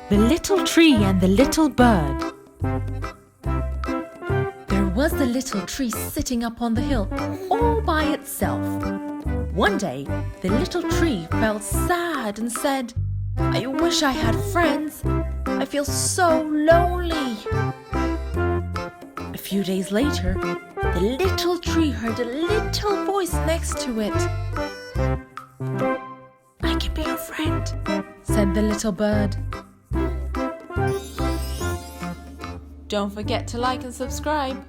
The Little Tree and the Little Bird. There was a little tree sitting up on the hill all by itself. One day, the little tree felt sad and said, "I wish I had friends. I feel so lonely." A few days later, the little tree heard a little voice next to it. "I can be your friend," said the little bird. Don't forget to like and subscribe.